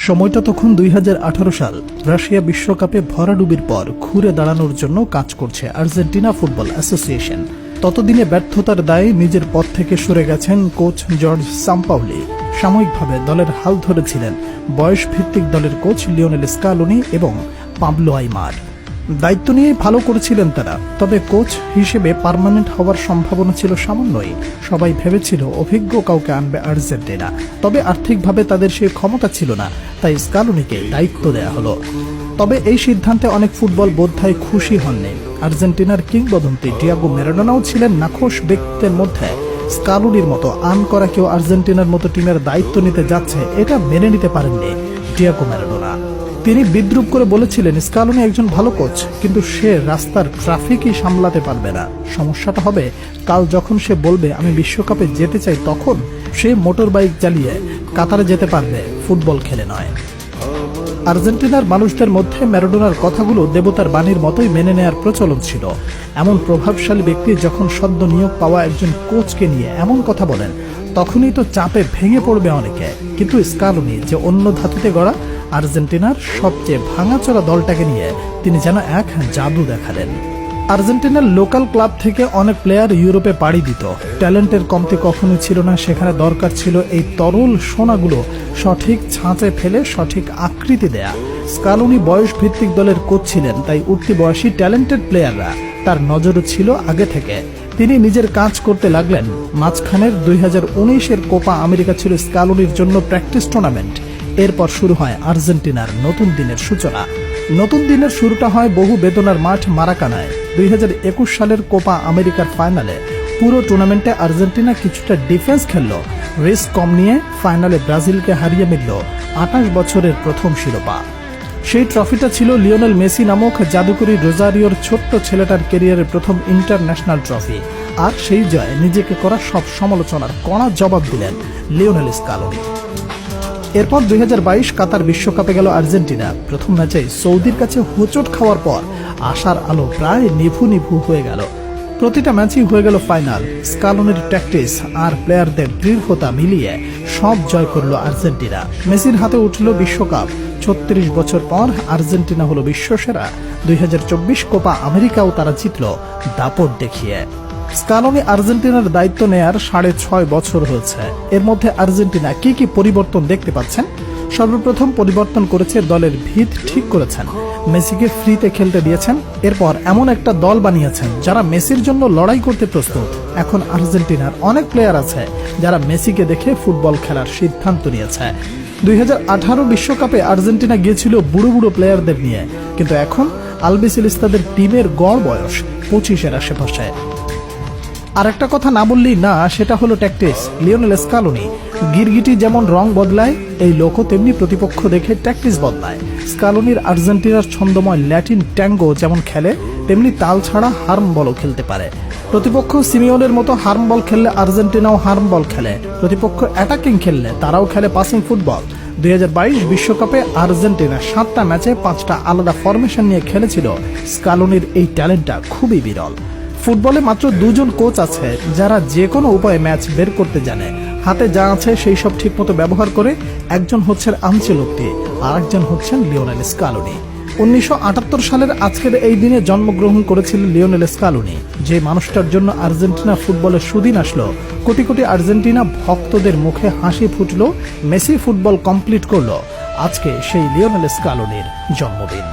সময়টা তখন 2018 সাল। রাশিয়া বিশ্বকাপে ভরাডুবির পর ঘুরে দাঁড়ানোর জন্য কাজ করছে আর্জেন্টিনা ফুটবল অ্যাসোসিয়েশন। ততদিনে ব্যর্থতার দায়ে নিজের পদ থেকে সরে গেছেন কোচ জর্জ সাম্পাওলি। সাময়িকভাবে দলের হাল ধরেছিলেন বয়স ভিত্তিক দলের কোচ লিওনেল স্কালোনি এবং পাবলো আইমার। দায়িত্ব নিয়ে ভালো করেছিলেন তারা, তবে কোচ হিসেবে পার্মানেন্ট হওয়ার সম্ভাবনা ছিল সামান্যই। সবাই ভেবেছিল অভিজ্ঞ কাউকে আনবে আর্জেন্টিনা, তবে আর্থিকভাবে তাদের সেই ক্ষমতা ছিল না, তাই স্কালোনিকে দায়িত্ব দেয়া হলো। তবে এই সিদ্ধান্তে অনেক ফুটবল বোদ্ধাই খুশি হননি। আর্জেন্টিনার কিংবদন্তি ডিয়েগো ম্যারাডোনাও ছিলেন নাখোশ ব্যক্তিদের মধ্যে। স্কালোনির মতো আন করা কেউ আর্জেন্টিনার মতো টিমের দায়িত্ব নিতে যাচ্ছে, এটা মেনে নিতে পারেননি ডিয়েগো ম্যারাডোনা। তিনি বিদ্রুপ করে বলেছিলেন, স্কালোনি একজন ভালো কোচ, কিন্তু সে রাস্তার ট্রাফিকই সামলাতে পারবে না। সমস্যাটা হবে কাল যখন সে বলবে আমি বিশ্বকাপে যেতে চাই, তখন সে মোটর বাইক চালিয়ে কাতারে যেতে পারবে, ফুটবল খেলে নয়। আর্জেন্টিনার মানুষদের মধ্যে ম্যারাডোনার কথাগুলো দেবতার বাণীর মতোই মেনে নেয়ার প্রচলন ছিল। এমন প্রভাবশালী ব্যক্তি যখন সদ্য নিয়োগ পাওয়া একজন কোচকে নিয়ে এমন কথা বলেন, তখনই তো চাপে ভেঙে পড়বে অনেকে। কিন্তু স্কালোনি যে অন্য ধাতুতে গড়া আর্জেন্টিনার সবচেয়ে ভাঙাচোরা দলটাকে নিয়ে তিনি যেন এক জাদু দেখালেন। আর্জেন্টিনার লোকাল ক্লাব থেকে অনেক প্লেয়ার ইউরোপে পাড়ি দিত। ট্যালেন্টের কমতি কখনোই ছিল না, সেখানে দরকার ছিল এই তরল সোনাগুলো সঠিক ছাঁচে ফেলে সঠিক আকৃতি দেয়া। স্কালোনি বয়স ভিত্তিক দলের কোচ ছিলেন, তাই উঠতি বয়সী ট্যালেন্টেড প্লেয়াররা তার নজরে ছিল আগে থেকে। তিনি নিজের কাজ করতে লাগলেন। মাঝখানের 2019-এর কোপা আমেরিকা ছিল স্কালোনির জন্য প্র্যাকটিস টুর্নামেন্ট। এরপর শুরু হয় আর্জেন্টিনার নতুন দিনের সূচনা। নতুন দিনের শুরুটা হয় বহু বেদনার মাঠ মারাকানায়। 2021 সালের কোপা আমেরিকার ফাইনালে পুরো টুর্নামেন্টে আর্জেন্টিনা কিছুটা ডিফেন্স খেলল, রিস্ক কম নিয়ে ফাইনালে ব্রাজিলকে হারিয়ে মিলল 28 বছরের প্রথম শিরোপা। সেই ট্রফিটা ছিল লিওনেল মেসি নামক জাদুকরী রোজারিওর ছোট্ট ছেলেটার ক্যারিয়ারের প্রথম ইন্টারন্যাশনাল ট্রফি। আর সেই জয় নিজেকে করা সব সমালোচনার কড়া জবাব দিলেন লিওনেল স্কালোনি। এরপর 2022 কাতার বিশ্বকাপে গেল আর্জেন্টিনা। প্রথম ম্যাচে সৌদির কাছে হোঁচট খাওয়ার পর আশার আলো প্রায় নিভু নিভু হয়ে গেল। প্রতিটা ম্যাচই হয়ে গেল ফাইনাল। স্কালোনির প্র্যাকটিস আর প্লেয়ারদের দৃঢ়তা মিলিয়ে সব জয় করল আর্জেন্টিনা। মেসির হাতে উঠল বিশ্বকাপ। 36 বছর পর আর্জেন্টিনা হলো বিশ্বসেরা। 2024 কোপা আমেরিকাও তারা জিতল দাপট দেখিয়ে। স্কালোনি আর্জেন্টিনার দায়িত্ব নেয়ার 6.5 বছর হয়েছে। এর মধ্যে আর্জেন্টিনা কি কি পরিবর্তন দেখতে পাচ্ছেন? সর্বপ্রথম পরিবর্তন করেছে দলের ভিত ঠিক করেছেন, মেসিকে ফ্রিতে খেলতে দিয়েছেন। এরপর এমন একটা দল বানিয়েছেন যারা মেসির জন্য লড়াই করতে প্রস্তুত। এখন আর্জেন্টিনার অনেক প্লেয়ার আছে যারা মেসিকে দেখে ফুটবল খেলার সিদ্ধান্ত নিয়েছে। 2018 বিশ্বকাপে আর্জেন্টিনা গিয়েছিল বুড়ো বুড়ো প্লেয়ারদের নিয়ে, কিন্তু এখন আলবিসেলেস্তাদের টিমের গড় বয়স 25-এর আশেপাশে। আর একটা কথা না বললেই না, সেটা হলো ট্যাকটিক্স। লিওনেল স্কালোনি গিরগিটি যেমন রং বদলায়, এই লোকও তেমনি প্রতিপক্ষ দেখে ট্যাকটিক্স বদলায়। স্কালোনির আর্জেন্টিনার ছন্দময় ল্যাটিন ট্যাঙ্গো যেমন খেলে, তেমনি তাল ছাড়া হার্ম বলও খেলতে পারে। প্রতিপক্ষ সিমিওনের মতো হার্ম বল খেললে আর্জেন্টিনাও হার্ম বল খেলে। প্রতিপক্ষ অ্যাটাকিং খেললে তারাও খেলে পাসিং ফুটবল। 2022 বিশ্বকাপে আর্জেন্টিনা 7টা ম্যাচে 5টা আলাদা ফরমেশন নিয়ে খেলেছিল। স্কালোনির এই ট্যালেন্টটা খুবই বিরল। ফুটবলে মাত্র 2 জন কোচ আছে যারা যে কোনো উপায়ে ম্যাচ বের করতে জানে। হাতে যা আছে সেই সব ঠিকমতো ব্যবহার করে। একজন হচ্ছেন আনচেলত্তি, আর একজন হচ্ছেন লিওনেল স্কালোনি। 1978 সালের আজকের এই দিনে জন্মগ্রহণ করেছিলেন লিওনেল স্কালোনি, যে মানুষটার জন্য আর্জেন্টিনা ফুটবলের সুদিন আসলো। কোটি কোটি আর্জেন্টিনা ভক্তদের মুখে হাসি ফুটলো, মেসি ফুটবল কমপ্লিট করলো। আজকে সেই লিওনেল স্কালোনির জন্মদিন।